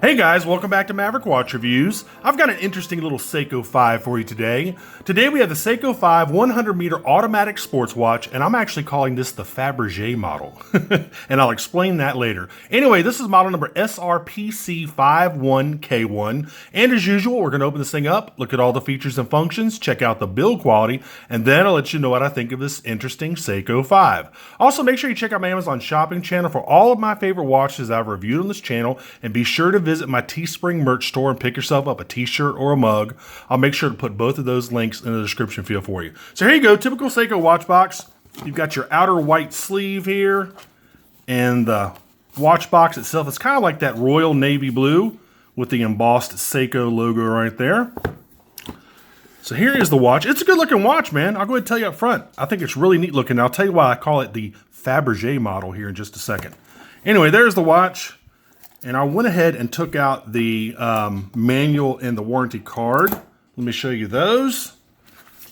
Hey guys, welcome back to Maverick Watch Reviews. I've got an interesting little Seiko 5 for you today. Today we have the Seiko 5 100 meter automatic sports watch, and I'm actually calling this the Fabergé model. And I'll explain that later. Anyway, this is model number SRPC51K1. And as usual, we're gonna open this thing up, look at all the features and functions, check out the build quality, and then I'll let you know what I think of this interesting Seiko 5. Also, make sure you check out my Amazon shopping channel for all of my favorite watches I've reviewed on this channel, and be sure to visit my Teespring merch store and pick yourself up a t-shirt or a mug. I'll make sure to put both of those links in the description field for you. So here you go, typical Seiko watch box. You've got your outer white sleeve here, and the watch box itself is kind of like that royal navy blue with the embossed Seiko logo right there. So here is the watch. It's a good looking watch, man. I'll go ahead and tell you up front. I think it's really neat looking. I'll tell you why I call it the Fabergé model here in just a second. Anyway, there's the watch. And I went ahead and took out the manual and the warranty card. Let me show you those.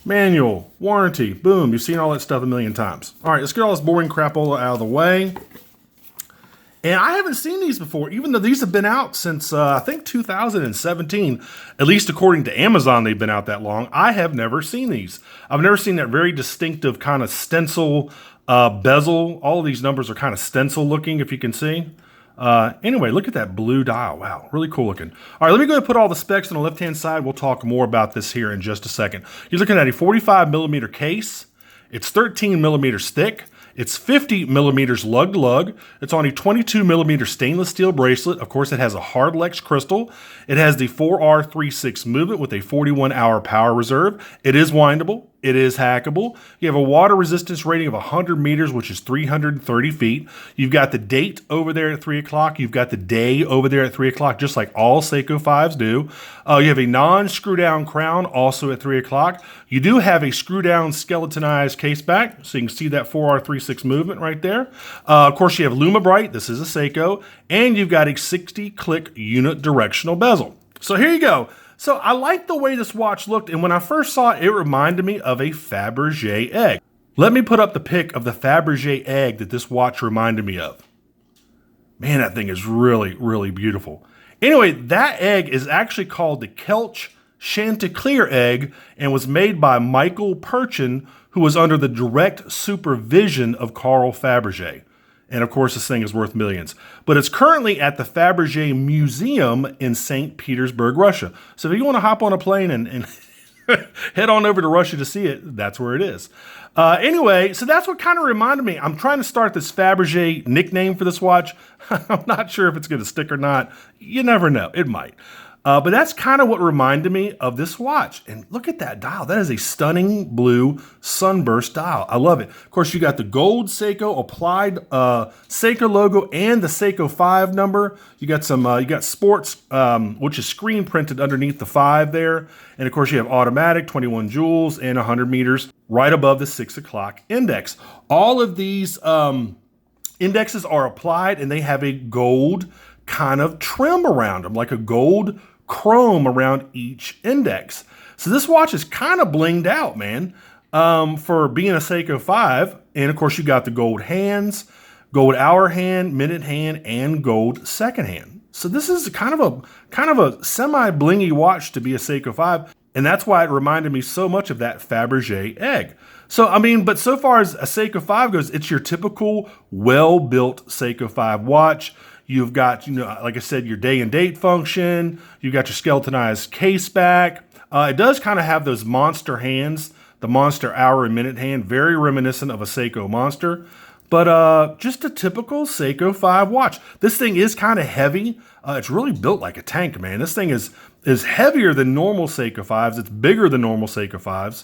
Manual, warranty, boom. You've seen all that stuff a million times. All right, let's get all this boring crapola out of the way. And I haven't seen these before, even though these have been out since, I think, 2017. At least according to Amazon, they've been out that long. I have never seen these. I've never seen that very distinctive kind of stencil bezel. All of these numbers are kind of stencil looking, if you can see. Anyway, look at that blue dial. Wow, really cool looking. All right, let me go ahead and put all the specs on the left-hand side. We'll talk more about this here in just a second. You're looking at a 45 millimeter case. It's 13 millimeters thick. It's 50 millimeters lug to lug. It's on a 22 millimeter stainless steel bracelet. Of course, it has a hard Lex crystal. It has the 4R36 movement with a 41-hour power reserve. It is windable. It is hackable. You have a water resistance rating of 100 meters, which is 330 feet. You've got the date over there at 3 o'clock. You've got the day over there at 3 o'clock, just like all Seiko 5s do. You have a non-screw down crown also at 3 o'clock. You do have a screw down skeletonized case back, so you can see that 4R36 movement right there. Of course, you have Lume Bright. This is a Seiko. And you've got a 60-click unit directional bezel. So here you go. So I like the way this watch looked, and when I first saw it, it reminded me of a Fabergé egg. Let me put up the pic of the Fabergé egg that this watch reminded me of. Man, that thing is really, really beautiful. Anyway, that egg is actually called the Kelch Chanticleer egg and was made by Michael Perchin, who was under the direct supervision of Carl Fabergé. And of course, this thing is worth millions. But it's currently at the Fabergé Museum in St. Petersburg, Russia. So if you want to hop on a plane and head on over to Russia to see it, that's where it is. Anyway, so that's what kind of reminded me. I'm trying to start this Fabergé nickname for this watch. I'm not sure if it's going to stick or not. You never know. It might. But that's kind of what reminded me of this watch. And look at that dial. That is a stunning blue sunburst dial. I love it. Of course, you got the gold Seiko applied Seiko logo and the Seiko 5 number. You got some, you got sports, which is screen printed underneath the 5 there. And of course, you have automatic, 21 joules and 100 meters right above the 6 o'clock index. All of these indexes are applied and they have a gold kind of trim around them, like a gold chrome around each index. So this watch is kind of blinged out, man, for being a Seiko 5. And of course, you got the gold hands, gold hour hand, minute hand, and gold second hand. So this is kind of a semi-blingy watch to be a Seiko 5. And that's why it reminded me so much of that Fabergé egg. So, I mean, but so far as a Seiko 5 goes, it's your typical well-built Seiko 5 watch. You've got, you know, like I said, your day and date function. You've got your skeletonized case back. It does kind of have those monster hands, the monster hour and minute hand, very reminiscent of a Seiko Monster. But just a typical Seiko 5 watch. This thing is kind of heavy. It's really built like a tank, man. This thing is heavier than normal Seiko 5s. It's bigger than normal Seiko 5s.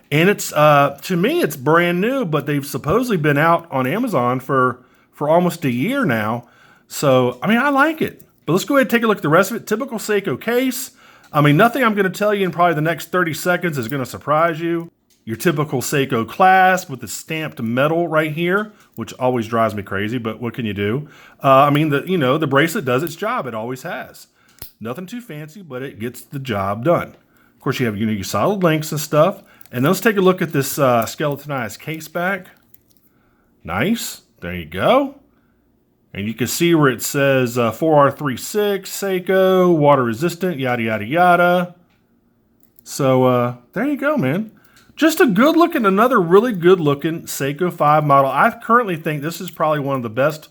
And it's, to me, it's brand new, but they've supposedly been out on Amazon for almost a year now. So, I mean, I like it. But let's go ahead and take a look at the rest of it. Typical Seiko case. I mean, nothing I'm going to tell you in probably the next 30 seconds is going to surprise you. Your typical Seiko clasp with the stamped metal right here, which always drives me crazy, but what can you do? I mean, the bracelet does its job. It always has. Nothing too fancy, but it gets the job done. Of course, you have your solid links and stuff. And let's take a look at this skeletonized case back. Nice. There you go. And you can see where it says 4R36, Seiko, water resistant, yada, yada, yada. So there you go, man. Just a good looking, another really good looking Seiko 5 model. I currently think this is probably one of the best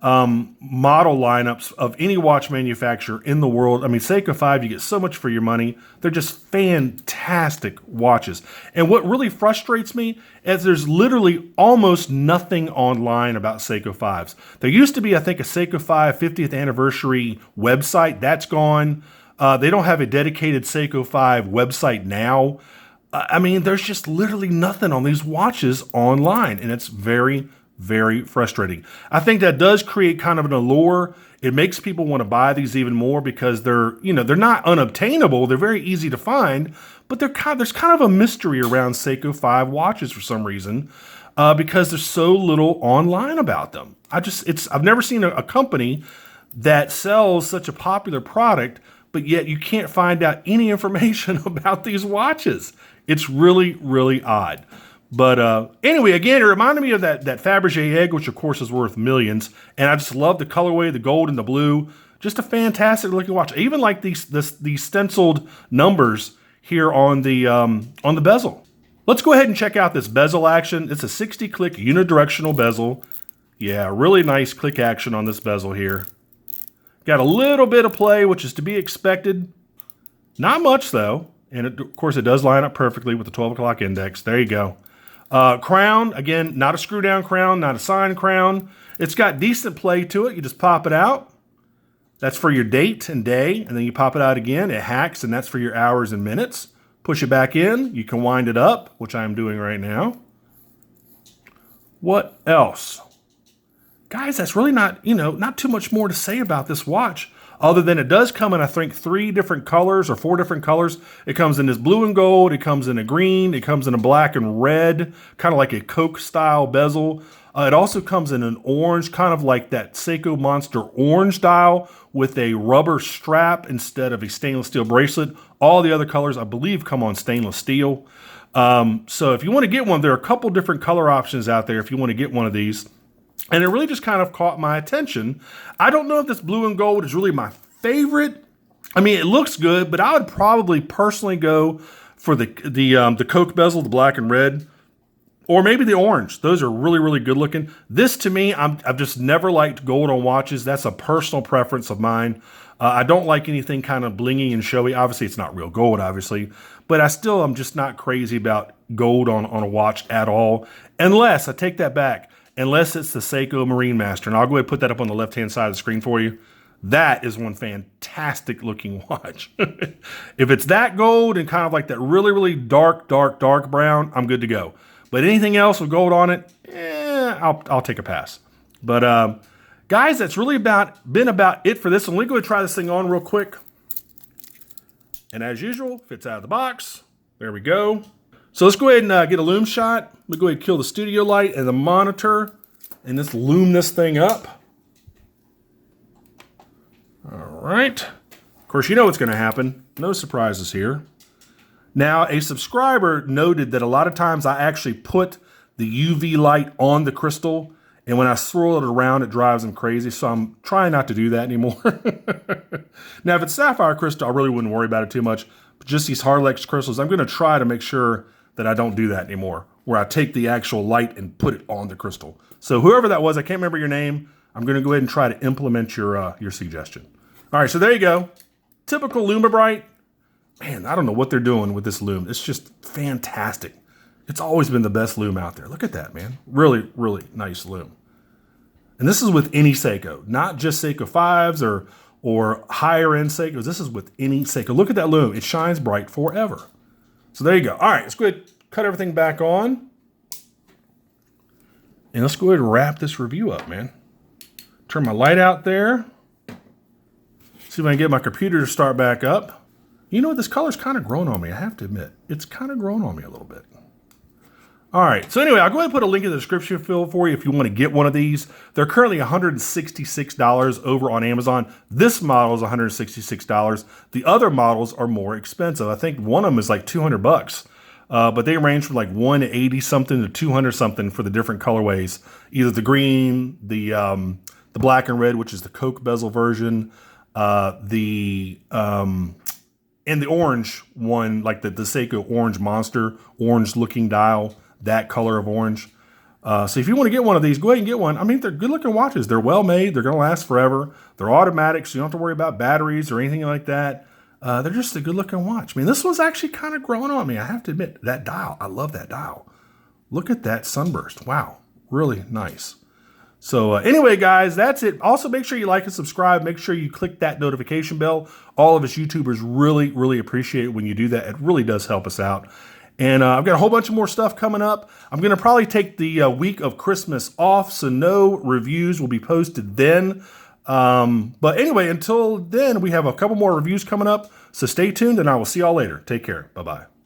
model lineups of any watch manufacturer in the world. I mean, Seiko 5, you get so much for your money. They're just fantastic watches. And what really frustrates me is there's literally almost nothing online about Seiko 5s. There used to be, I think, a Seiko 5 50th anniversary website. That's gone. They don't have a dedicated Seiko 5 website now. I mean, there's just literally nothing on these watches online, and it's very, very frustrating. I think that does create kind of an allure. It makes people want to buy these even more because they're not unobtainable. They're very easy to find, but there's kind of a mystery around Seiko 5 watches for some reason because there's so little online about them. I've never seen a company that sells such a popular product, but yet you can't find out any information about these watches. It's really, really odd. But anyway, again, it reminded me of that Fabergé egg, which of course is worth millions. And I just love the colorway, the gold and the blue. Just a fantastic looking watch. I even like these stenciled numbers here on the bezel. Let's go ahead and check out this bezel action. It's a 60 click unidirectional bezel. Yeah, really nice click action on this bezel here. Got a little bit of play, which is to be expected. Not much though. And of course it does line up perfectly with the 12 o'clock index. There you go. Crown, again, not a screw down crown, not a sign crown. It's got decent play to it. You just pop it out. That's for your date and day. And then you pop it out again. It hacks, and that's for your hours and minutes. Push it back in. You can wind it up, which I'm doing right now. What else? Guys, that's really not too much more to say about this watch. Other than it does come in, I think, 3 different colors or 4 different colors. It comes in this blue and gold. It comes in a green. It comes in a black and red, kind of like a Coke style bezel. It also comes in an orange, kind of like that Seiko Monster orange dial with a rubber strap instead of a stainless steel bracelet. All the other colors, I believe, come on stainless steel. So if you want to get one, there are a couple different color options out there if you want to get one of these. And it really just kind of caught my attention. I don't know if this blue and gold is really my favorite. I mean, it looks good, but I would probably personally go for the Coke bezel, the black and red, or maybe the orange. Those are really, really good looking. This, to me, I've just never liked gold on watches. That's a personal preference of mine. I don't like anything kind of blingy and showy. Obviously, it's not real gold, obviously, but I'm just not crazy about gold on a watch at all. Unless, I take that back, unless it's the Seiko Marine Master. And I'll go ahead and put that up on the left-hand side of the screen for you. That is one fantastic looking watch. If it's that gold and kind of like that really, really dark brown, I'm good to go. But anything else with gold on it, I'll take a pass. But guys, that's really been about it for this one. Let me go ahead and try this thing on real quick. And as usual, fits out of the box. There we go. So let's go ahead and get a lume shot. Let me go ahead and kill the studio light and the monitor and let's lume this thing up. All right. Of course, you know what's going to happen. No surprises here. Now, a subscriber noted that a lot of times I actually put the UV light on the crystal, and when I swirl it around, it drives them crazy, so I'm trying not to do that anymore. Now, if it's sapphire crystal, I really wouldn't worry about it too much, but just these Hardlex crystals, I'm going to try to make sure that I don't do that anymore, where I take the actual light and put it on the crystal. So whoever that was, I can't remember your name. I'm going to go ahead and try to implement your suggestion. All right, so there you go. Typical Lume Bright. Man, I don't know what they're doing with this lume. It's just fantastic. It's always been the best lume out there. Look at that, man. Really, really nice lume. And this is with any Seiko, not just Seiko 5s or higher end Seikos. This is with any Seiko. Look at that lume. It shines bright forever. So there you go. All right, let's go ahead and cut everything back on. And let's go ahead and wrap this review up, man. Turn my light out there. See if I can get my computer to start back up. You know what? This color's kind of grown on me, I have to admit. It's kind of grown on me a little bit. All right, so anyway, I'll go ahead and put a link in the description field for you if you want to get one of these. They're currently $166 over on Amazon. This model is $166. The other models are more expensive. I think one of them is like 200 bucks, but they range from like 180 something to 200 something for the different colorways. Either the green, the the black and red, which is the Coke bezel version, and the orange one, like the Seiko Orange Monster, orange looking dial, that color of orange. So if you want to get one of these, go ahead and get one. I mean, they're good looking watches. They're well made. They're going to last forever. They're automatic, so you don't have to worry about batteries or anything like that. They're just a good looking watch. I mean, this one's actually kind of growing on me. I have to admit, that dial, I love that dial. Look at that sunburst. Wow, really nice. So anyway, guys, that's it. Also, make sure you like and subscribe. Make sure you click that notification bell. All of us YouTubers really, really appreciate it when you do that. It really does help us out. And I've got a whole bunch of more stuff coming up. I'm going to probably take the week of Christmas off, so no reviews will be posted then. But anyway, until then, we have a couple more reviews coming up. So stay tuned, and I will see y'all later. Take care. Bye-bye.